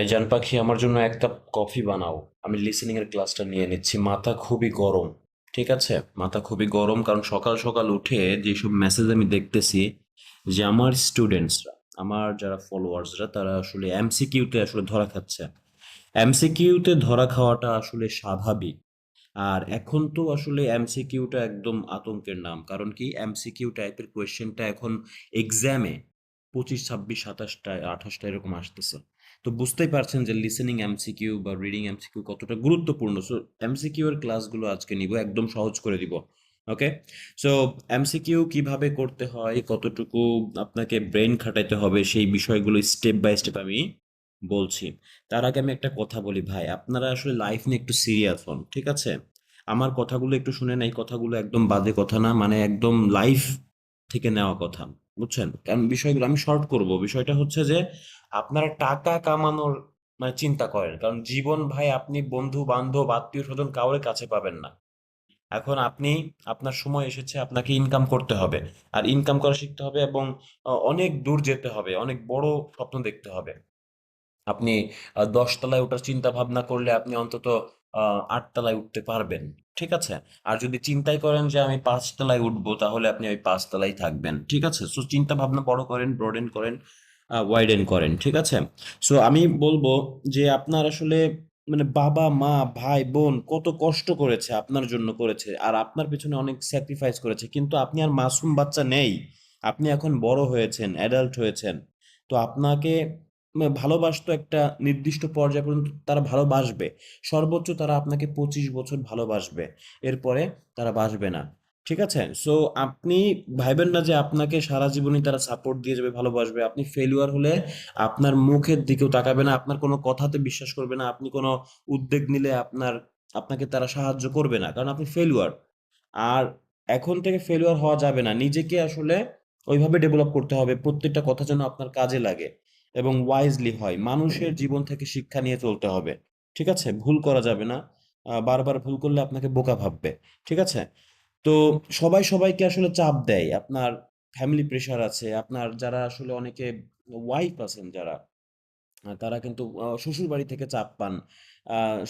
এই জান পাখি, আমার জন্য এক কাপ কফি বানাও। আমি লিসেনিং এর ক্লাসটা নিয়ে নিচ্ছি। মাথা খুবই গরম। ঠিক আছে, মাথা খুবই গরম, কারণ সকাল সকাল উঠে যেসব মেসেজ আমি দেখতেছি যে আমার স্টুডেন্টসরা, আমার যারা ফলোয়ার্সরা, তারা আসলে এমসিকিউতে আসলে ধরা খাচ্ছে। এমসিকিউতে ধরা খাওয়াটা আসলে স্বাভাবিক। আর এখন তো আসলে এমসিকিউটা একদম আতঙ্কের নাম, কারণ কি এমসিকিউ টাইপের কোয়েশ্চেনটা এখন এক্সামে 25, 26, 27টা 28টা এরকম আসতেছে। তো বুঝতেই পারছেন যে লিসেনিং এমসিকিউ বা রিডিং এমসিকিউ কতটা গুরুত্বপূর্ণ। সো এমসিকিউ এর ক্লাসগুলো আজকে নিব, একদম সহজ করে দিব। ওকে। সো এমসিকিউ কিভাবে করতে হয়, কতটুকু আপনাকে ব্রেন খাটাইতে হবে, সেই বিষয়গুলো স্টেপ বাই স্টেপ আমি বলছি। তার আগে আমি একটা কথা বলি ভাই, আপনারা আসলে লাইফ নিয়ে একটু সিরিয়াস হন, ঠিক আছে? আমার কথাগুলো একটু শুনেন, এই কথাগুলো একদম বাজে কথা না, মানে একদম লাইফ থেকে নেওয়া কথা, বুঝছেন? কারণ বিষয়গুলো আমি শর্ট করব। বিষয়টা হচ্ছে যে আপনারা টাকা কামানোর মানে চিন্তা করেন, কারণ জীবন ভাই আপনি বন্ধু বান্ধব আত্মীয় স্বজন কাউরে কাছে পাবেন না। এখন আপনি, আপনার সময় এসেছে, আপনাকে ইনকাম করতে হবে। আর ইনকাম করা শিখতে হবে, এবং অনেক দূর যেতে হবে, অনেক বড় স্বপ্ন দেখতে হবে। আপনি ১০ তলায় ওঠার চিন্তা ভাবনা করলে আপনি অন্তত ৮ তলায় উঠতে পারবেন। ঠিক আছে? আর যদি চিন্তাই করেন যে আমি ৫ তলায় উঠবো, তাহলে আপনি ওই ৫ তলায় থাকবেন। ঠিক আছে? সো চিন্তা ভাবনা বড় করেন, ব্রডেন করেন, ওয়াইডেন করেন। ঠিক আছে? সো আমি বলবো যে আপনার আসলে মানে বাবা, মা, ভাই, বোন কত কষ্ট করেছে, আপনার জন্য করেছে। আর আপনার পেছনে অনেক স্যাক্রিফাইস করেছে। কিন্তু আপনি আর মাসুম বাচ্চা নেই। আপনি এখন বড় হয়েছেন, অ্যাডাল্ট হয়েছেন। তো আপনাকে ভালোবাসতো একটা নির্দিষ্ট পর্যায় পর্যন্ত, তারা ভালোবাসবে। সর্বোচ্চ তারা আপনাকে 25 বছর ভালোবাসবে। এরপরে তারা বাসবে না। ঠিক আছে? সো আপনি ভাইবেন না যে আপনাকে সারা জীবনই তারা সাপোর্ট দিয়ে যাবে, ভালোবাসবে। আপনি ফেলিওর হলে আপনার মুখের দিকেও তাকাবে না, আপনার কোনো কথাতে বিশ্বাস করবে না, আপনি কোনো উদ্যোগ নিলে আপনাকে তারা সাহায্য করবে না, কারণ আপনি ফেলিওর। আর এখন থেকে ফেলিওর হওয়া যাবে না। নিজেকে আসলে ওইভাবে ডেভেলপ করতে হবে, প্রত্যেকটা কথা যেন আপনার কাজে লাগে এবং ওয়াইজলি হয়। মানুষের জীবন থেকে শিক্ষা নিয়ে চলতে হবে। ঠিক আছে? ভুল করা যাবে না। বারবার ভুল করলে আপনাকে বোকা ভাববে। ঠিক আছে? তো সবাই সবাইকে আসলে চাপ দেয়। আপনার ফ্যামিলি প্রেশার আছে, আপনার যারা আসলে অনেকে ওয়াইফ আছেন যারা, তারা কিন্তু শ্বশুরবাড়ি থেকে চাপ পান।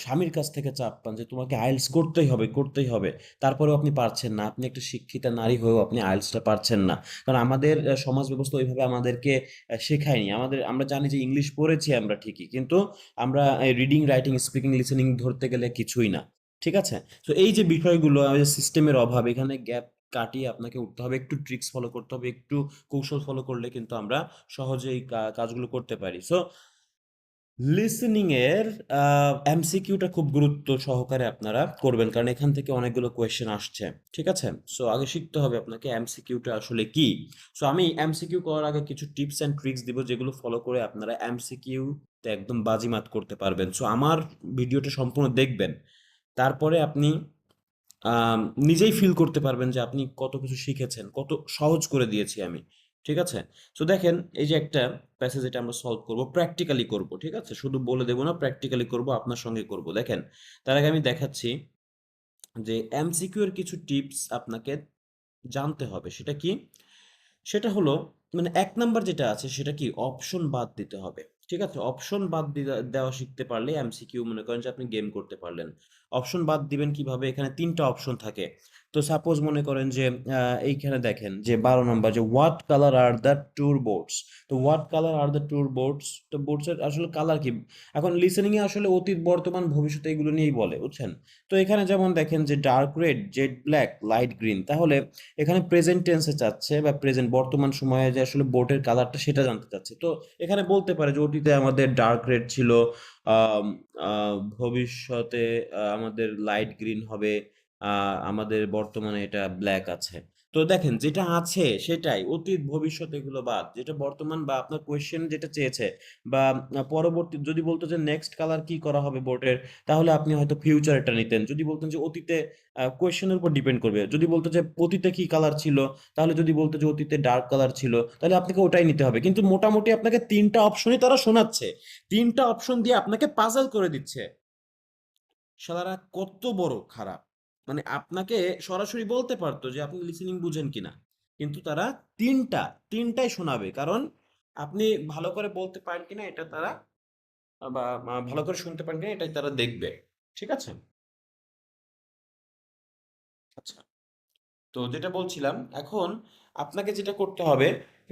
স্বামীর কাছ থেকে চাপ পান যে তোমাকে আইএলটিএস করতেই হবে, করতেই হবে। তারপরেও আপনি পারছেন না। আপনি একটা শিক্ষিতা নারী হয়েও আপনি আইএলটিএসটা পারছেন না। কারণ আমাদের সমাজ ব্যবস্থা ওইভাবে আমাদেরকে শেখায়নি। আমরা জানি যে ইংলিশ পড়েছি আমরা ঠিকই। কিন্তু আমরা রিডিং, রাইটিং, স্পিকিং, লিসেনিং ধরতে গেলে কিছুই না। ঠিক আছে? তো এই যে বিষয়গুলো, আমাদের সিস্টেমের অভাব, এখানে গ্যাপ কাটিয়ে আপনাকে উঠতে হবে। একটু ট্রিক্স ফলো করতে হবে, একটু কৌশল ফলো করলে কিন্তু আমরা সহজেই কাজগুলো করতে পারি। সো লিসেনিং এর এমসিকিউটা খুব গুরুত্ব সহকারে আপনারা করবেন, কারণ এখান থেকে অনেকগুলো কোয়েশ্চেন আসছে। ঠিক আছে? সো আগে শিখতে হবে আপনাকে এমসিকিউটা আসলে কি। সো আমি এমসিকিউ করার আগে কিছু টিপস এন্ড ট্রিক্স দিব, যেগুলো ফলো করে আপনারা এমসিকিউ তে একদম বাজিমাত করতে পারবেন। সো আমার ভিডিওটা সম্পূর্ণ দেখবেন। তারপরে আপনি আম নিজেই ফিল করতে পারবেন যে আপনি কত কিছু শিখেছেন, কত সহজ করে দিয়েছি আমি। ঠিক আছে? সো দেখেন, এই যে একটা প্যাসেজ, এটা আমরা সলভ করব, প্র্যাকটিক্যালি করব। ঠিক আছে? শুধু বলে দেব না, প্র্যাকটিক্যালি করব, আপনার সঙ্গে করব। দেখেন, তার আগে আমি দেখাচ্ছি যে এমসিকিউ এর কিছু টিপস আপনাকে জানতে হবে। সেটা কি? সেটা হলো, মানে ১ নাম্বার যেটা আছে সেটা কি? অপশন বাদ দিতে হবে। ঠিক আছে? অপশন বাদ দেওয়া শিখতে পারলে এমসিকিউ, মনে করেন যে আপনি গেম করতে পারলেন। অপশন বাদ দিবেন কিভাবে? এখানে ৩ টা অপশন থাকে। তো সাপোজ মনে করেন যে এইখানে দেখেন যে ১২ নাম্বার, যে what colour are the tour boards. তো what colour are the tour boards, তো বোর্ডস এর আসলে কালার কি? এখন লিসেনিং এ আসলে অতীত, বর্তমান, ভবিষ্যৎ এগুলো নিয়েই বলে, বুঝছেন? তো এখানে যেমন দেখেন যে dark red, jet black, light green. তাহলে এখানে প্রেজেন্ট টেন্সে চাচ্ছে, বা প্রেজেন্ট বর্তমান সময়ে যে আসলে বোর্ডের কালারটা সেটা জানতে চাচ্ছে। তো এখানে বলতে পারে যে অতীতে আমাদের ডার্ক রেড ছিল, আম, ভবিষ্যতে আমাদের লাইট গ্রিন হবে, আমাদের বর্তমানে এটা ব্ল্যাক আছে। তো দেখেন, যেটা আছে সেটাই, অতীত ভবিষ্যৎ এগুলো বাদ, যেটা বর্তমান বা আপনার কোয়েশ্চেন যেটা চেয়েছে, বা পরবর্তী যদি বলতো যে নেক্সট কালার কি করা হবে বোর্ডের, তাহলে আপনি হয়তো ফিউচারটা নিতেন। যদি বলতেন যে অতীতে, কোয়েশ্চেনের উপর ডিপেন্ড করবে। যদি বলতো যে অতীতে কি কালার ছিল, তাহলে যদি বলতো যে অতীতে ডার্ক কালার ছিল, তাহলে আপনাকে ওটাই নিতে হবে। কিন্তু মোটামুটি আপনাকে ৩ টা অপশনই তারা শোনাচ্ছে। ৩ টা অপশন দিয়ে আপনাকে পাজল করে দিচ্ছে। শালারা কত বড় খারাপ! মানে আপনাকে সরাসরি বলতে পারতো যে আপনি লিসেনিং বুঝেন কিনা। কিন্তু তারা ৩ টা, ৩ টাই শোনাবে। কারণ আপনি ভালো করে বলতে পারেন কিনা এটা তারা বা ভালো করে শুনতে পারেন কিনা এটাই তারা দেখবে। ঠিক আছে? আচ্ছা। তো যেটা বলছিলাম, এখন আপনাকে যেটা করতে হবে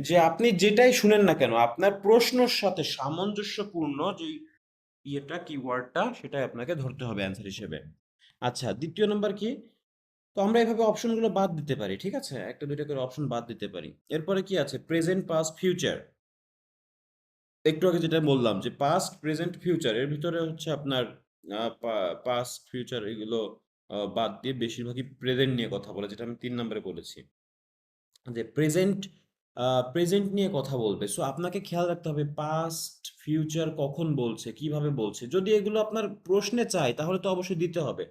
যে আপনি যেটাই শুনেন না কেন আপনার প্রশ্নর সাথে সামঞ্জস্যপূর্ণ যে কিওয়ার্ডটা সেটাই আপনাকে ধরতে হবে অ্যান্সার হিসেবে। আচ্ছা, দ্বিতীয় নাম্বার কি? তো আমরা এভাবে অপশনগুলো বাদ দিতে পারি, ঠিক আছে? একটা দুইটা করে অপশন বাদ দিতে পারি। এরপরে কি আছে? Present, past, future. একটু আগে যেটা বললাম যে পাস্ট, প্রেজেন্ট, ফিউচার এর ভিতরে হচ্ছে আপনার পাস্ট, ফিউচার এগুলো বাদ দিয়ে বেশিরভাগই প্রেজেন্ট নিয়ে কথা বলে, যেটা আমি ৩ নম্বরে বলেছি। যে প্রেজেন্ট নিয়ে কথা বলবে। সো আপনাকে খেয়াল রাখতে হবে পাস্ট, ফিউচার কখন বলছে, কিভাবে বলছে। যদি এগুলো আপনার প্রশ্নে চায় তাহলে তো অবশ্যই দিতে হবে।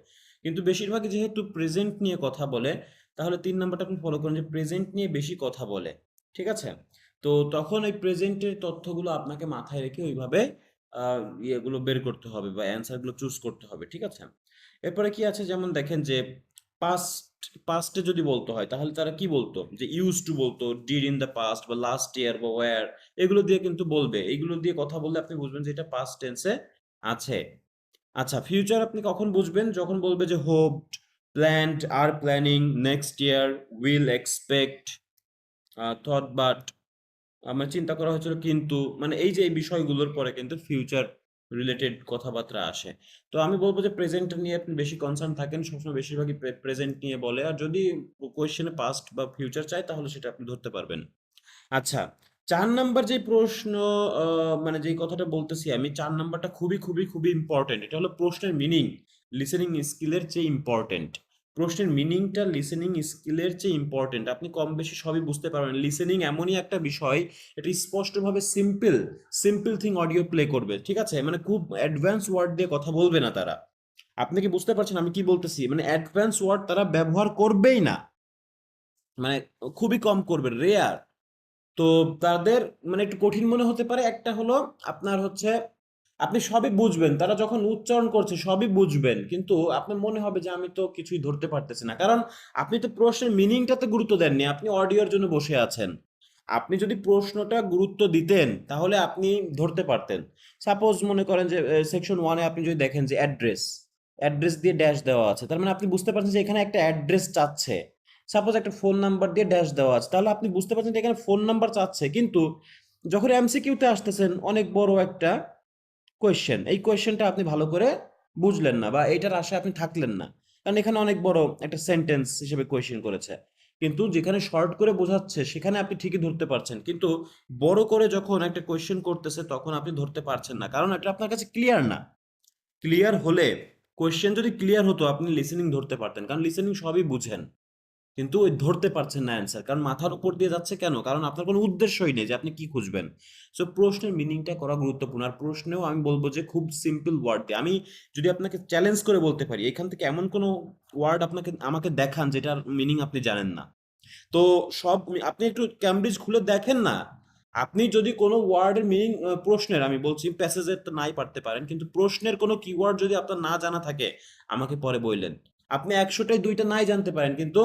কিন্তু বেশিরভাগই যেহেতু প্রেজেন্ট নিয়ে কথা বলে, তাহলে ৩ নাম্বারটা আপনি ফলো করেন যে প্রেজেন্ট নিয়ে বেশি কথা বলে। ঠিক আছে? তো তখন ওই প্রেজেন্টের তথ্যগুলো আপনাকে মাথায় রেখে ওইভাবে আ ইয়েগুলো বের করতে হবে বা অ্যান্সার গুলো চুজ করতে হবে। ঠিক আছে? এরপরে কি আছে যেমন দেখেন যে পাস্ট পাস্টে যদি বলতে হয় তাহলে তারা কি বলতো? যে ইউজড টু বলতো, ডিড ইন দ্য পাস্ট বা লাস্ট ইয়ার বা ওয়্যার এগুলো দিয়ে কিন্তু বলবে। এগুলো দিয়ে কথা বললে আপনি বুঝবেন যে এটা পাস্ট টেন্সে আছে। আচ্ছা, ফিউচার আপনি কখন বুঝবেন? যখন বলবে যে hopped, planned, are planning, next year, will expect, thought but, আমার চিন্তা করা হয়েছিল কিন্তু, মানে এই যে এই বিষয়গুলোর পরে কিন্তু ফিউচার রিলেটেড কথাবার্তা আসে। তো আমি বলবো যে প্রেজেন্ট নিয়ে আপনি বেশি কনসার্ন থাকেন, সবসময় বেশিরভাগই প্রেজেন্ট নিয়ে বলে। আর যদি কোয়েশ্চেনে পাস্ট বা ফিউচার চাই তাহলে সেটা আপনি ধরতে পারবেন। আচ্ছা, ৪ নাম্বার যে প্রশ্ন, মানে যেই কথাটা বলতেছি আমি, ৪ নাম্বারটা খুবই, খুবই, খুবই ইম্পোর্টেন্ট। এটা হলো প্রশ্নের মিনিং লিসেনিং স্কিলের চেয়ে ইম্পোর্টেন্ট। প্রশ্নের মিনিংটা লিসেনিং স্কিলের চেয়ে ইম্পোর্টেন্ট। আপনি কম বেশি সবই বুঝতে পারবেন। লিসেনিং এমনই একটা বিষয়, এটা স্পষ্টভাবে সিম্পল থিং অডিও প্লে করবে। ঠিক আছে? মানে খুব অ্যাডভান্স ওয়ার্ড দিয়ে কথা বলবে না তারা। আপনি কি বুঝতে পারছেন আমি কি বলতেছি? মানে অ্যাডভান্স ওয়ার্ড তারা ব্যবহার করবেই না। মানে খুবই কম করবে, রেয়ার। তো তাদের মানে একটু কঠিন মনে হতে পারে। একটা হলো আপনার হচ্ছে আপনি সবই বুঝবেন, তারা যখন উচ্চারণ করছে সবই বুঝবেন, কিন্তু আপনার মনে হবে যে আমি তো কিছুই ধরতে পারতেছি না, কারণ আপনি তো প্রশ্নের মিনিংটাতে গুরুত্ব দেননি, আপনি অডিওর জন্য বসে আছেন। আপনি যদি প্রশ্নটা গুরুত্ব দিতেন তাহলে আপনি ধরতে পারতেন। সাপোজ মনে করেন যে সেকশন ওয়ানে আপনি যদি দেখেন যে অ্যাড্রেস, অ্যাড্রেস দিয়ে ড্যাশ দেওয়া আছে, তার মানে আপনি বুঝতে পারছেন যে এখানে একটা অ্যাড্রেস চাচ্ছে। সাপোজ একটা ফোন নাম্বার দিয়ে ড্যাশ দেওয়া আছে, তাহলে আপনি বুঝতে পারছেন যে এখানে ফোন নাম্বার চাচ্ছে। কিন্তু যখন এমসিকিউতে আসতেছেন, অনেক বড় একটা কোয়েশ্চেন, এই কোয়েশ্চেনটা আপনি ভালো করে বুঝলেন না বা এইটার আশায় আপনি থাকলেন না, কারণ এখানে অনেক বড় একটা সেন্টেন্স হিসেবে কোয়েশ্চেন করেছে। কিন্তু যেখানে শর্ট করে বোঝাচ্ছে সেখানে আপনি ঠিকই ধরতে পারছেন, কিন্তু বড় করে যখন একটা কোয়েশ্চেন করতেছে তখন আপনি ধরতে পারছেন না, কারণ এটা আপনার কাছে ক্লিয়ার না। ক্লিয়ার হলে, কোয়েশ্চেন যদি ক্লিয়ার হতো আপনি লিসেনিং ধরতে পারতেন, কারণ লিসেনিং সবই বুঝেন। কিন্তু ওই ধরতে পারছেন না অ্যান্সার, কারণ মাথার উপর দিয়ে যাচ্ছে কেন? কারণ আপনার কোনো উদ্দেশ্যই নেই যে আপনি কি খুঁজবেন। সো প্রশ্নের মিনিংটা করা গুরুত্বপূর্ণ। আর প্রশ্নেও আমি বলবো যে খুব সিম্পল ওয়ার্ড দিয়ে, আমি যদি আপনাকে চ্যালেঞ্জ করে বলতে পারি এখান থেকে এমন কোনো ওয়ার্ড আমাকে দেখান যেটার মিনিং আপনি জানেন না। তো আপনি একটু ক্যামব্রিজ খুলে দেখেন না। আপনি যদি কোনো ওয়ার্ডের মিনিং, প্রশ্নের আমি বলছি, প্যাসেজের তো নাই পারতে পারেন, কিন্তু প্রশ্নের কোনো কিওয়ার্ড যদি আপনার না জানা থাকে আমাকে পরে বললেন। আপনি ১০০টায় ২টা নাই জানতে পারেন, কিন্তু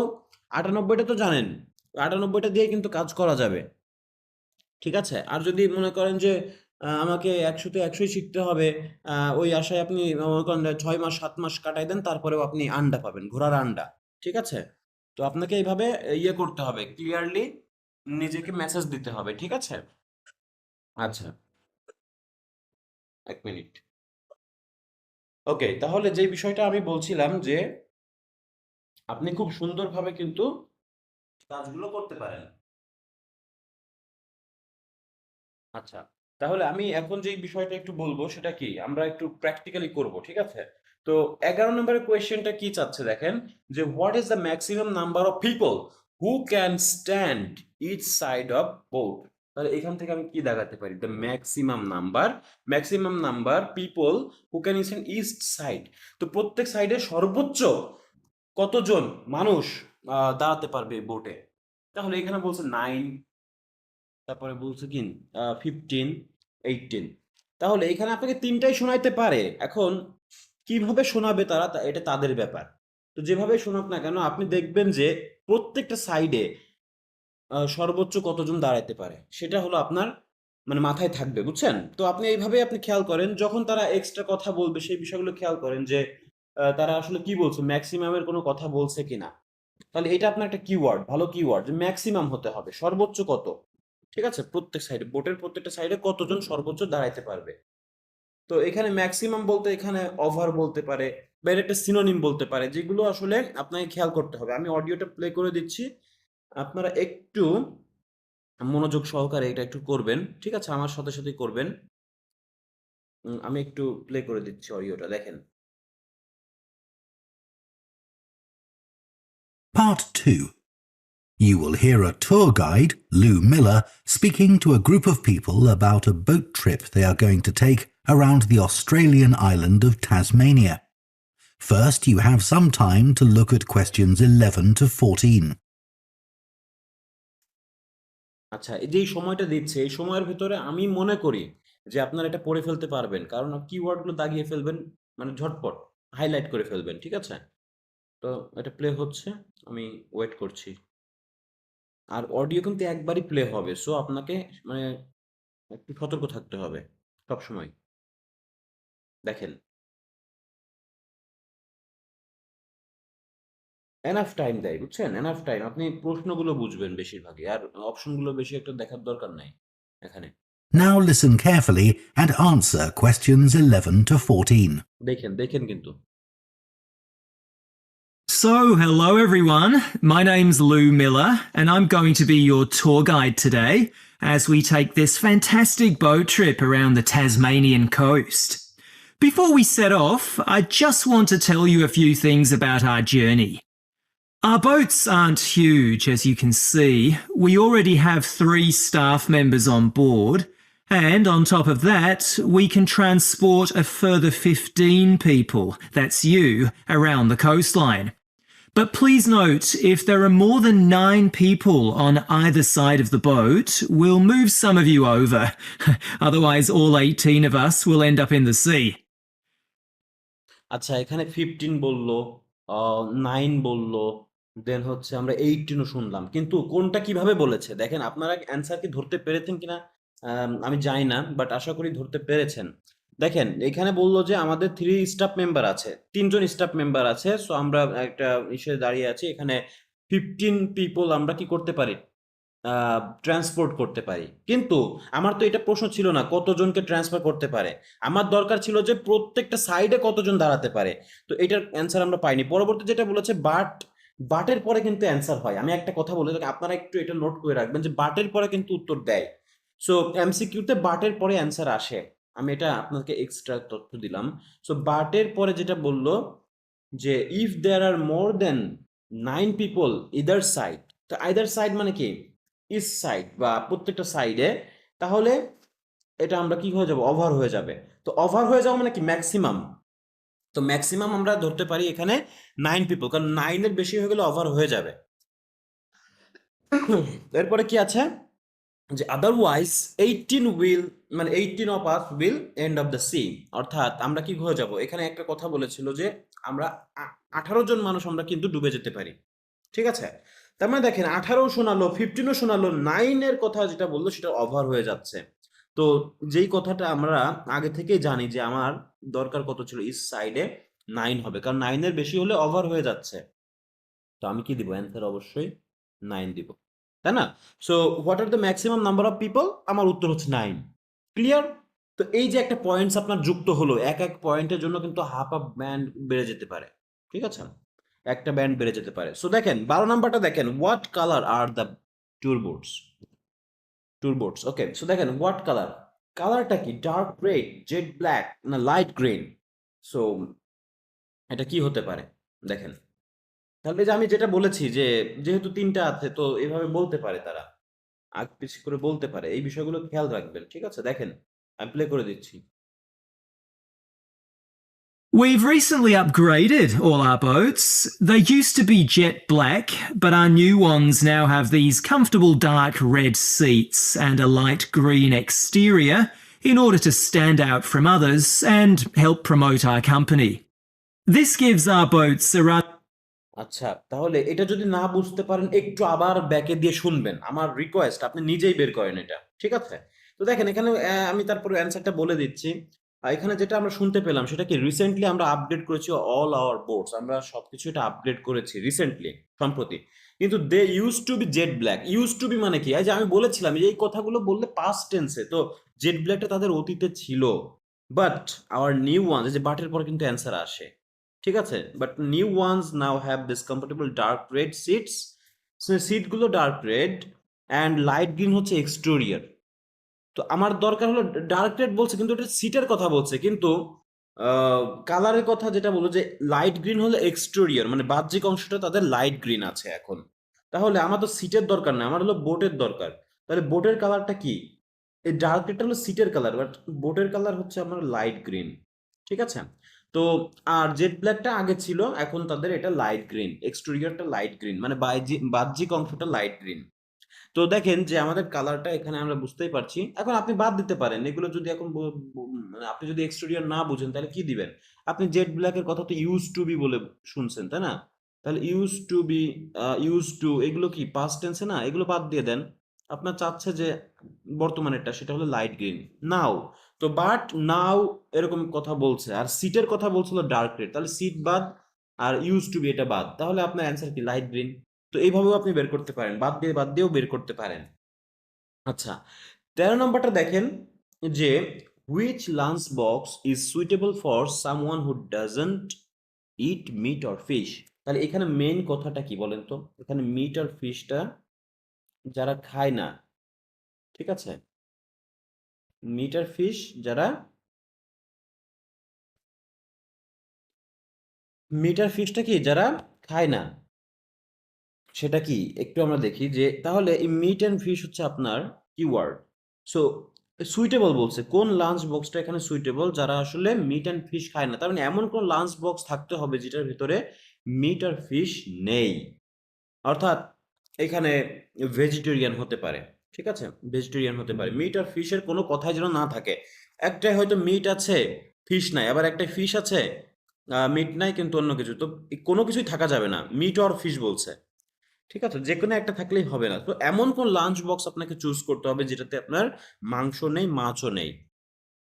৯৮টা তো জানেন। ৯৮টা দিয়ে কিন্তু কাজ করা যাবে। ঠিক আছে? আর যদি মনে করেন যে আমাকে ১০০ তে ১০০ই শিখতে হবে, ওই আশায় আপনি মনে করেন ৬ মাস ৭ মাস কাটায় দেন, তারপরেও আপনি আন্ডা পাবেন, ঘোড়ার আন্ডা। ঠিক আছে? তো আপনাকে এইভাবে ইয়ে করতে হবে, ক্লিয়ারলি নিজেকে মেসেজ দিতে হবে। ঠিক আছে? আচ্ছা, ১ মিনিট। ওকে, তাহলে যেই বিষয়টা আমি বলছিলাম যে আপনি খুব সুন্দরভাবে কিন্তু কাজগুলো করতে পারেন। আচ্ছা, তাহলে আমি এখন যেই বিষয়টা একটু বলবো সেটা কি আমরা একটু প্র্যাকটিক্যালি করব। ঠিক আছে? তো ১১ নম্বরের কোয়েশ্চেনটা কি চাচ্ছে দেখেন, যে what is the maximum number of people who can stand each side of boat. তাহলে এখান থেকে আমি কি দেখাতে পারি? The maximum number people who can stand east side. তো প্রত্যেক সাইডে সর্বোচ্চ কতজন মানুষ দাঁড়াতে পারবে বোটে? তাহলে এখানে বলছে 9, তারপরে বলছে কি 15, 18। তাহলে এখানে আপনাকে তিনটাই শোনাইতে পারে। এখন কিভাবে শোনাবে তারা, এটা তাদের ব্যাপার। তো যেভাবে শোনাক না কেন আপনি দেখবেন যে প্রত্যেকটা সাইডে সর্বোচ্চ কতজন দাঁড়াইতে পারে সেটা হলো আপনার মানে মাথায় থাকবে, বুঝছেন? তো আপনি এইভাবে আপনি খেয়াল করেন, যখন তারা এক্সট্রা কথা বলবে সেই বিষয়গুলো খেয়াল করেন যে তারা আসলে কি বলছে, ম্যাক্সিমামের কোনো কথা বলছে কিনা। তাহলে এটা আপনার একটা কিওয়ার্ড, ভালো কিওয়ার্ড যে ম্যাক্সিমাম হতে হবে, সর্বোচ্চ কত। ঠিক আছে, প্রত্যেক সাইডে, বোটের প্রত্যেকটা সাইডে কতজন সর্বোচ্চ দাঁড়াইতে পারবে। তো এখানে ম্যাক্সিমাম বলতে এখানে ওভার বলতে পারে, বা এর একটা সিনোনিম বলতে পারে, যেগুলো আসলে আপনাকে খেয়াল করতে হবে। আমি অডিওটা প্লে করে দিচ্ছি, আপনারা একটু মনোযোগ সহকারে এটা একটু করবেন, ঠিক আছে? আমার সাথে সাথে করবেন। আমি একটু প্লে করে দিচ্ছি অডিওটা, দেখেন। Part 2. You will hear a tour guide, Lou Miller, speaking to a group of people about a boat trip they are going to take around the Australian island of Tasmania. First, you have some time to look at questions 11 to 14. আচ্ছা, এই যে এই সময়টা দিচ্ছে, এই সময়ের ভেতরে আমি মনে করি যে আপনারা এটা পড়ে ফেলতে পারবেন, কারণ কিওয়ার্ডগুলো দাগিয়ে ফেলবেন, মানে ঝটপট হাইলাইট করে ফেলবেন, ঠিক আছে? তো এটা প্লে হচ্ছে, আমি ওয়েট করছি। আর অডিও কিন্তু একবারই প্লে হবে, সো আপনাকে মানে একটু সতর্ক থাকতে হবে সবসময়। দেখেন, এনাফ টাইম দেয়, বুঝছেন? এনাফ টাইম, আপনি প্রশ্নগুলো বুঝবেন বেশিরভাগই, আর অপশনগুলো বেশি একটা দেখার দরকার নাই এখানে। Now listen carefully and answer questions 11 to 14. দেখেন দেখেন কিন্তু। So, hello everyone. My name's Lou Miller, and I'm going to be your tour guide today as we take this fantastic boat trip around the Tasmanian coast. Before we set off, I just want to tell you a few things about our journey. Our boats aren't huge, as you can see. We already have 3 staff members on board, and on top of that, we can transport a further 15 people, that's you, around the coastline. But please note, if there are more than 9 people on either side of the boat, we'll move some of you over. Otherwise, all 18 of us will end up in the sea. আচ্ছা, এখানে 15 বললো, 9 বললো, দেন হচ্ছে আমরা 18ও শুনলাম, কিন্তু কোনটা কিভাবে বলেছে দেখেন। আপনারা অ্যান্সার কি ধরতে পেরেছেন কিনা আমি জানি না, বাট আশা করি ধরতে পেরেছেন। দেখেন, এখানে বললো যে আমাদের 3 স্টাফ মেম্বার আছে, 3 জন স্টাফ মেম্বার আছে, সো আমরা একটা ইসে দাঁড়িয়ে আছি এখানে। 15 পিপল আমরা কি করতে পারি, ট্রান্সপোর্ট করতে পারি। কিন্তু আমার তো এটা প্রশ্ন ছিল না কতজনকে ট্রান্সফার করতে পারে, আমার দরকার ছিল যে প্রত্যেকটা সাইডে কতজন দাঁড়াতে পারে। তো এটার অ্যান্সার আমরা পাইনি। পরবর্তী যেটা বলেছে বাট, বাটের পরে কিন্তু অ্যান্সার হয়। আমি একটা কথা বলে থাকি, আপনারা একটু এটা নোট করে রাখবেন যে বাটের পরে কিন্তু উত্তর দেয়। সো এমসিকিউতে বাটের পরে অ্যান্সার আসে, আমি এটা আপনাকে এক্সট্রা তথ্য দিলাম। সো বাটের পরে যেটা বললো যে if there are more than 9 people either side, তো আইদার সাইড মানে কি, ইস্ট সাইড বা প্রত্যেকটা সাইডে, তাহলে এটা আমরা কি হয়ে যাব, ওভার হয়ে যাবে। তো ওভার হয়ে যাওয়া মানে কি, ম্যাক্সিমাম। তো ম্যাক্সিমাম আমরা ধরতে পারি এখানে 9 পিপল, কারণ 9 এর বেশি হয়ে গেলে ওভার হয়ে যাবে। এরপরে কি আছে যে আদারওয়াইজ 18 উইল, মানে 18 of us will end of the sea, অর্থাৎ আমরা কি হয়ে যাব। এখানে একটা কথা বলেছিল যে আমরা 18 জন মানুষ আমরা কিন্তু ডুবে যেতে পারি, ঠিক আছে? তার মানে দেখেন 18 শোনালো, 15ও শোনালো, 9 এর কথা যেটা বললো সেটা ওভার হয়ে যাচ্ছে। তো যেই কথাটা আমরা আগে থেকেই জানি যে আমার দরকার কত ছিল, ইস্ট সাইডে 9 হবে, কারণ 9 এর বেশি হলে ওভার হয়ে যাচ্ছে। তো আমি কি দিব, অ্যান্সার অবশ্যই 9 দিব, তাই না? So what are the maximum number of people, আমার উত্তর হচ্ছে 9। ক্লিয়ার? তো এই যে একটা পয়েন্টস আপনার যুক্ত হলো, এক এক পয়েন্টের জন্য কিন্তু হাফ আপ ব্যান্ড বেড়ে যেতে পারে, ঠিক আছে? একটা ব্যান্ড বেড়ে যেতে পারে। সো দেখেন 12 নাম্বারটা দেখেন, what colour are the tour boats, tour boats. Okay, so দেখেন হোয়াট কালার, কালারটা কি, ডার্ক রেড, জেড ব্ল্যাক, না লাইট গ্রিন। সো এটা কি হতে পারে দেখেন। তাহলে যে আমি যেটা বলেছি যে যেহেতু 3টা আছে, তো এভাবে বলতে পারে তারা, আগ পিছ করে বলতে পারে, এই বিষয়গুলো খেয়াল রাখবেন, ঠিক আছে? দেখেন, আমি প্লে করে দিচ্ছি। We've recently upgraded all our boats. They used to be jet black, but our new ones now have these comfortable dark red seats and a light green exterior in order to stand out from others and help promote our company. This gives our boats a rather আচ্ছা, তাহলে এটা যদি না বুঝতে পারেন একটু আবার ব্যাকে দিয়ে শুনবেন, আমার রিকোয়েস্ট, আপনি নিজেই বের করেন এটা, ঠিক আছে? তো দেখেন এখানে আমি তারপরে অ্যান্সারটা বলে দিচ্ছি। এখানে যেটা আমরা শুনতে পেলাম সেটা কি রিসেন্টলি আমরা আপডেট করেছি অল আওয়ার বোর্ডস, আমরা সবকিছু এটা আপডেট করেছি রিসেন্টলি, সম্প্রতি। কিন্তু they use to be jet black. Use to be মানে কি, এই যে আমি বলেছিলাম যে এই কথাগুলো বললে পাস্ট টেন্সে, তো জেড ব্ল্যাকটা তাদের অতীতে ছিল। বাট আওয়ার নিউ ওয়ান, যে বাটের পর কিন্তু অ্যান্সার আসে, ঠিক আছে? But new ones now have this comfortable dark red seats. সিটগুলো dark red and light green হচ্ছে এক্সটেরিয়র। তো আমার দরকার হলো ডার্ক রেড বলছে কিন্তু এটা সিটের কথা বলছে, কিন্তু কালারের কথা যেটা বললো যে লাইট গ্রিন হলো এক্সটেরিয়র, মানে বাহ্যিক অংশটা তাদের লাইট গ্রিন আছে এখন। তাহলে আমার তো সিটের দরকার না, আমার হলো বোটের দরকার। তাহলে বোটের কালারটা কি? এই ডার্ক রেডটা হলো সিটের কালার, বাট বোটের কালার হচ্ছে আমার লাইট গ্রিন, ঠিক আছে? তো আর জেড ব্ল্যাকটা আগে ছিল, এখন তাদের এটা লাইট গ্রিন, এক্সটেরিয়রটা লাইট গ্রিন, মানে বাহ্যিক অংশটা লাইট গ্রিন। তো দেখেন যে আমাদের কালারটা এখানে আমরা বুঝতেই পারছি। এখন আপনি বাদ দিতে পারেন এগুলো যদি এখন মানে আপনি যদি এক্সটেরিয়র না বুঝেন তাহলে কি দিবেন? আপনি জেড ব্ল্যাকের কথা তো ইউজ টু বি বলে শুনছেন, তাই না? তাহলে use to be, use to এগুলো কি পাস্ট টেন্সে না? এগুলো বাদ দিয়ে দেন। আপনার চাচ্ছে যে বর্তমানেরটা সেটা হলো লাইট গ্রিন নাও। তো বাট নাও এরকম কথা বলছে, আর সিটের কথা বলছিল ডার্ক রেড, তাহলে সিট বাদ আর ইউজ টু বি এটা বাদ, তাহলে আপনার অ্যান্সার কি লাইট গ্রিন। তো এইভাবেও আপনি বের করতে পারেন, বাদ দিয়েও বের করতে পারেন। আচ্ছা, 13 নম্বরটা দেখেন যে which lunch box is suitable for someone who doesn't it meet or fish. তাহলে এখানে মেন কথাটা কি বলেন তো? এখানে মিট আর ফিশটা যারা খায় না, ঠিক আছে? মিট আর ফিশ যারা, মিট আর ফিশটা কি যারা খায় না, সেটা কি একটু আমরা দেখি যে তাহলে এই মিট অ্যান্ড ফিশ হচ্ছে আপনার কিওয়ার্ড। সো সুইটেবল বলছে, কোন লাঞ্চ বক্সটা এখানে সুইটেবল? যারা আসলে মিট অ্যান্ড ফিশ খায় না, তার মানে এমন কোন লাঞ্চ বক্স থাকতে হবে যেটার ভিতরে মিট আর ফিশ নেই। অর্থাৎ এখানে ভেজিটেরিয়ান হতে পারে, ঠিক আছে? ভেজিটেরিয়ান হতে পারে, মিট আর ফিশের কোনো কথাই যেন না থাকে। একটাই হয়তো মিট আছে ফিশ নাই, আবার একটাই ফিশ আছে মিট নাই কিন্তু অন্য কিছু, তো কোনো কিছুই থাকা যাবে না, মিট অর ফিশ বলছে, ঠিক আছে? যেকোনো একটা থাকলেই হবে না। তো এমন কোন লাঞ্চ বক্স আপনাকে চুজ করতে হবে যেটাতে আপনার মাংস নেই, মাছও নেই।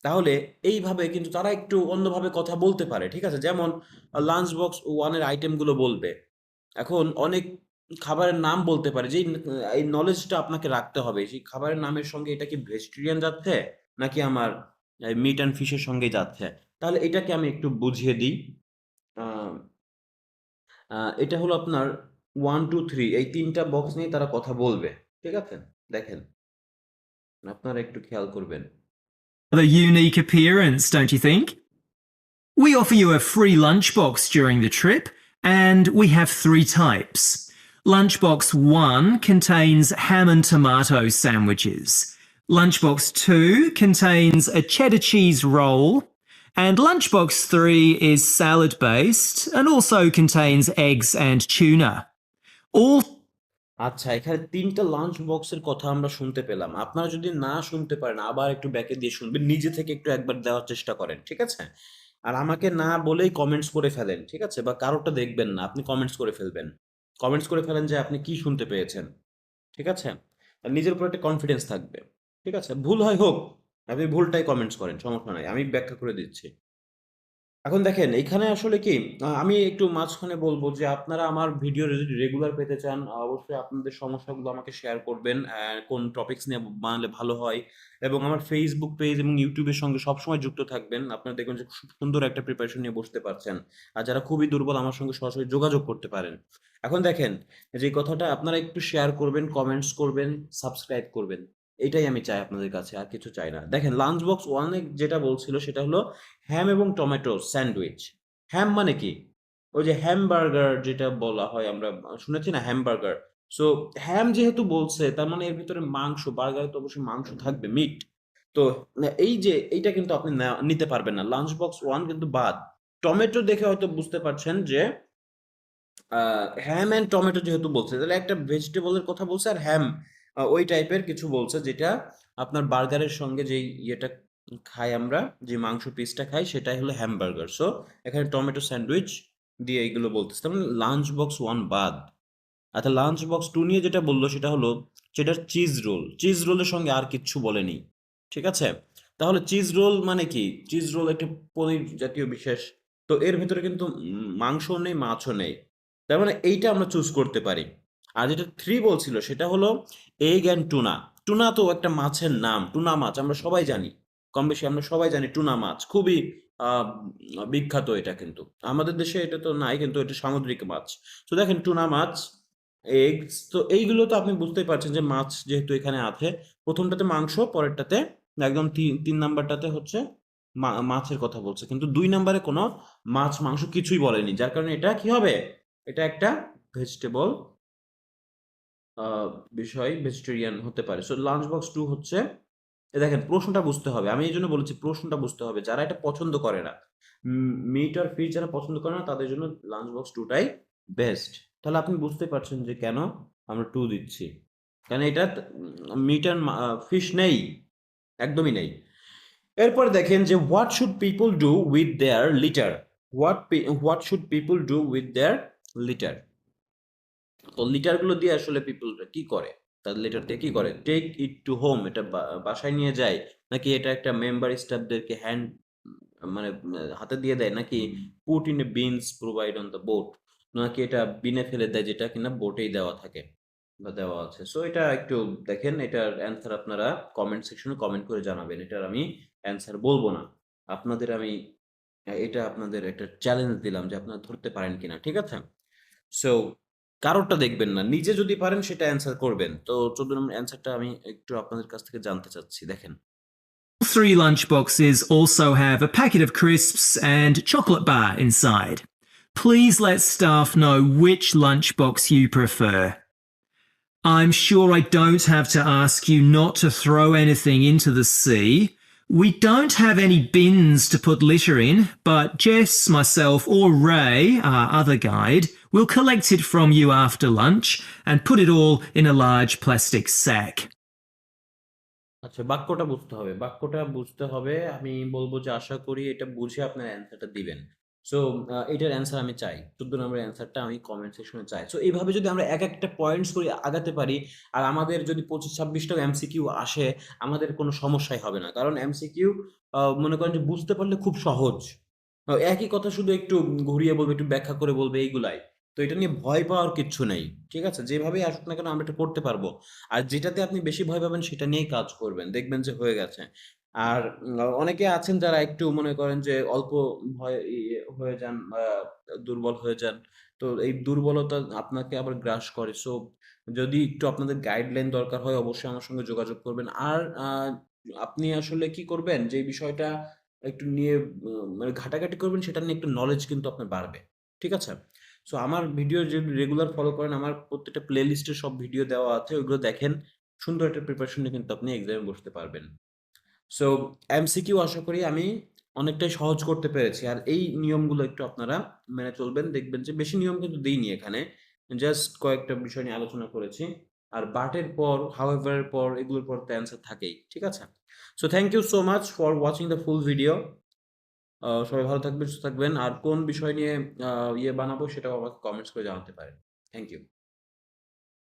তাহলে এইভাবে কিন্তু তারা একটু অন্যভাবে কথা বলতে পারে, ঠিক আছে? যেমন লাঞ্চ বক্স ওয়ানের আইটেমগুলো বলবে। এখন অনেক খাবারের নাম বলতে পারে, যেই এই নলেজটা আপনাকে রাখতে হবে। সেই খাবারের নামের সঙ্গে এটা কি ভেজিটেরিয়ান যাচ্ছে নাকি আমার মিট অ্যান্ড ফিশের সঙ্গে যাচ্ছে? তাহলে এটাকে আমি একটু বুঝিয়ে দিই। আহ, এটা হলো আপনার 1 2 3 এই ৩টা বক্স নিয়ে তারা কথা বলবে। ঠিক আছে? দেখেন, আপনারা একটু খেয়াল করবেন। The unique appearance, don't you think? We offer you a free lunchbox during the trip, and we have 3 types. Lunchbox 1 contains ham and tomato sandwiches. Lunchbox 2 contains a cheddar cheese roll. And Lunchbox 3 is salad based and also contains eggs and tuna. All আচ্ছা, এখানে ৩টা lunch বক্সের কথা আমরা শুনতে পেলাম। আপনারা যদি না শুনতে পারেন আবার একটু ব্যাকে দিয়ে শুনবেন। নিজে থেকে একটু একবার দেওয়ার চেষ্টা করেন। ঠিক আছে? আর আমাকে না বলেই কমেন্টস করে ফেলেন। ঠিক আছে? বা কারোরটা দেখবেন না। আপনি কমেন্টস করে ফেলবেন। কমেন্টস করে ফেলেন যে আপনি কি শুনতে পেয়েছেন। ঠিক আছে? আর নিজের উপর একটা কনফিডেন্স থাকবে। ঠিক আছে? ভুল হয় হোক। আপনি ভুলটাই কমেন্টস করেন। সমস্যা নাই। আমি ব্যাখ্যা করে দিচ্ছি। এখন দেখেন এইখানে আসলে কি আমি একটু মাঝখানে বলবো যে আপনারা আমার ভিডিও যদি রেগুলার পেতে চান অবশ্যই আপনাদের সমস্যাগুলো আমাকে শেয়ার করবেন, কোন টপিকস নিয়ে বানালে ভালো হয়, এবং আমার ফেসবুক পেজ এবং ইউটিউবের সঙ্গে সবসময় যুক্ত থাকবেন। আপনারা দেখবেন যে খুব সুন্দর একটা প্রিপারেশন নিয়ে বসতে পারছেন। আর যারা খুবই দুর্বল আমার সঙ্গে সরাসরি যোগাযোগ করতে পারেন। এখন দেখেন যে কথাটা আপনারা একটু শেয়ার করবেন, কমেন্টস করবেন, সাবস্ক্রাইব করবেন, এটাই আমি চাই আপনাদের কাছে, আর কিছু চাই না। দেখেন লাঞ্চ বক্স ওয়ানে যেটা বলছিল সেটা হলো হ্যাম এবং টমেটো স্যান্ডউইচ। হ্যাম মানে কি? ওই যে হ্যামবার্গার যেটা বলা হয়, আমরা শুনেছি না হ্যামবার্গার। সো হ্যাম যেহেতু বলছে তার মানে এর ভিতরে মাংস, বার্গারে তো অবশ্যই মাংস থাকবে, মিট। তো এই যে এইটা কিন্তু আপনি নিতে পারবেন না, লাঞ্চ বক্স ওয়ান কিন্তু বাদ। টমেটো দেখে হয়তো বুঝতে পারছেন যে হ্যাম অ্যান্ড টমেটো যেহেতু বলছে তাহলে একটা ভেজিটেবলের কথা বলছে, আর হ্যাম ওই টাইপের কিছু বলছে যেটা আপনার বার্গারের সঙ্গে যেই ইয়েটা খাই আমরা, যে মাংস পিসটা খাই সেটাই হলো হ্যামবার্গার। সো এখানে টমেটো স্যান্ডউইচ দিয়ে এইগুলো বলতেছে, তার মানে লাঞ্চ বক্স ওয়ান বাদ। আচ্ছা, লাঞ্চ বক্স টু নিয়ে যেটা বললো সেটা হলো চেডার চিজ রোল। চিজ রোলের সঙ্গে আর কিচ্ছু বলেনি। ঠিক আছে? তাহলে চিজ রোল মানে কি? চিজ রোল একটা পনির জাতীয় বিশেষ। তো এর ভেতরে কিন্তু মাংসও নেই, মাছও নেই। তার মানে এইটা আমরা চুজ করতে পারি। আর যেটা 3 বলছিল সেটা হলো এগ অ্যান্ড টুনা। টুনা তো একটা মাছের নাম। টুনা মাছ আমরা সবাই জানি। কমবেশি আমরা সবাই জানি টুনা মাছ। খুবই আ বিখ্যাত এটা কিন্তু। আমাদের দেশে এটা তো নাই কিন্তু এটা সামুদ্রিক মাছ। তো দেখেন টুনা মাছ, এগস তো এইগুলো তো আপনি বুঝতেই পারছেন যে মাছ যেহেতু এখানে আছে, ১ম টাতে মাংস, পরেরটাতে একদম ৩ নাম্বারটাতে হচ্ছে মাছের কথা বলছে। কিন্তু ২ নাম্বারে কোনো মাছ, মাংস কিছুই বলেনি। যার কারণে এটা কি হবে? এটা একটা ভেজিটেবল আ বিষয়, ভেজিটেরিয়ান হতে পারে। সো লাঞ্চ বক্স 2 হচ্ছে দেখেন প্রশ্নটা বুঝতে হবে। আমি এইজন্য বলেছি প্রশ্নটা বুঝতে হবে। যারা এটা পছন্দ করে না, মিট আর ফিশ যারা পছন্দ করে না তাদের জন্য লাঞ্চ বক্স 2 টাই বেস্ট। তাহলে আপনি বুঝতে পারছেন যে কেন আমরা 2 দিচ্ছি। কারণ এটা মিট অ্যান্ড ফিশ নেই। একদমই নেই। এরপরে দেখেন যে what should people do with their litre? What should people do with their litre? তো লিটার গুলো দিয়ে আসলে পিপলরা কি করে? তাদের লিটার দিয়ে কি করে? টেক ইট টু হোম, এটা বাসায় নিয়ে যায়, নাকি এটা একটা মেম্বার স্টাফদেরকে মানে হাতে দিয়ে দেয়, নাকি put in a beans provide on the boat, নাকি এটা বিনে ফেলে দেয় যেটা কিনা বোটেই দেওয়া থাকে বা দেওয়া আছে। সো এটা একটু দেখেন, এটার অ্যান্সার আপনারা কমেন্ট সেকশনে কমেন্ট করে জানাবেন। এটার আমি অ্যান্সার বলবো না। আপনাদের আমি এটা আপনাদের একটা চ্যালেঞ্জ দিলাম যে আপনারা ধরতে পারেন কিনা। ঠিক আছে? সো কারোরটা দেখবেন না। নিজে যদি পারেন সেটা অ্যান্সার করবেন। তো ১৪ নম্বর অ্যান্সারটা আমি একটু আপনাদের কাছ থেকে জানতে চাচ্ছি। দেখেন। 3 lunchboxes also have a packet of crisps and chocolate bar inside. Please let staff know which lunchbox you prefer. I'm sure I don't have to ask you not to throw anything into the sea. We don't have any bins to put litter in, but Jess, myself, or Ray, our other guide, will collect it from you after lunch and put it all in a large plastic sack. আচ্ছা, বাক্যটা বুঝতে হবে। বাক্যটা বুঝতে হবে। আমি বলব যে আশা করি এটা বুঝে আপনার অ্যান্সারটা দিবেন। সো এটার অ্যান্সার আমি চাই। ১৪ নম্বরের অ্যান্সারটা আমি কমেন্ট সেকশনে চাই। সো এইভাবে যদি আমরা একটা পয়েন্টস করে আগাতে পারি, আর আমাদের যদি ২৫-২৬ টাও এমসিকিউ আসে, আমাদের কোনো সমস্যাই হবে না। কারণ এমসিকিউ মনে করেন যে বুঝতে পারলে খুব সহজ। একই কথা শুধু একটু ঘুরিয়ে বলবে, একটু ব্যাখ্যা করে বলবে এইগুলাই। তো এটা নিয়ে ভয় পাওয়ার কিচ্ছু নেই। ঠিক আছে? যেভাবেই আসুক না কেন আমরা এটা করতে পারবো। আর যেটাতে আপনি বেশি ভয় পাবেন সেটা নিয়েই কাজ করবেন। দেখবেন যে হয়ে গেছে। আর অনেকে আছেন যারা একটু মনে করেন যে অল্প ভয় হয়ে যান বা দুর্বল হয়ে যান। তো এই দুর্বলতা আপনাকে আবার গ্রাস করে। সো যদি একটু আপনাদের গাইডলাইন দরকার হয় অবশ্যই আমার সঙ্গে যোগাযোগ করবেন। আর আপনি আসলে কি করবেন যে বিষয়টা একটু নিয়ে মানে ঘাটাঘাটি করবেন সেটা নিয়ে একটু নলেজ কিন্তু আপনার বাড়বে। ঠিক আছে? সো আমার ভিডিও যদি রেগুলার ফলো করেন আমার প্রত্যেকটা প্লেলিস্টে সব ভিডিও দেওয়া আছে। ওইগুলো দেখেন। সুন্দর একটা প্রিপারেশন নিয়ে কিন্তু আপনি এক্সামে বসতে পারবেন। সো এমসিকিউ আশা করি আমি অনেকটাই সহজ করতে পেরেছি। আর এই নিয়মগুলো একটু আপনারা মেনে চলবেন। দেখবেন যে বেশি নিয়ম কিন্তু দেইনি এখানে। জাস্ট কয়েকটা বিষয় নিয়ে আলোচনা করেছি। আর বাট এর পর, হাউএভার এর পর, এগুলোর পর তো অ্যান্সার থাকেই। ঠিক আছে? So thank you so much for watching the full video. সবাই ভালো থাকবেন, সুস্থ থাকবেন। আর কোন বিষয় নিয়ে বানাবো সেটাও আমাকে কমেন্টস করে জানাতে পারেন। Thank you.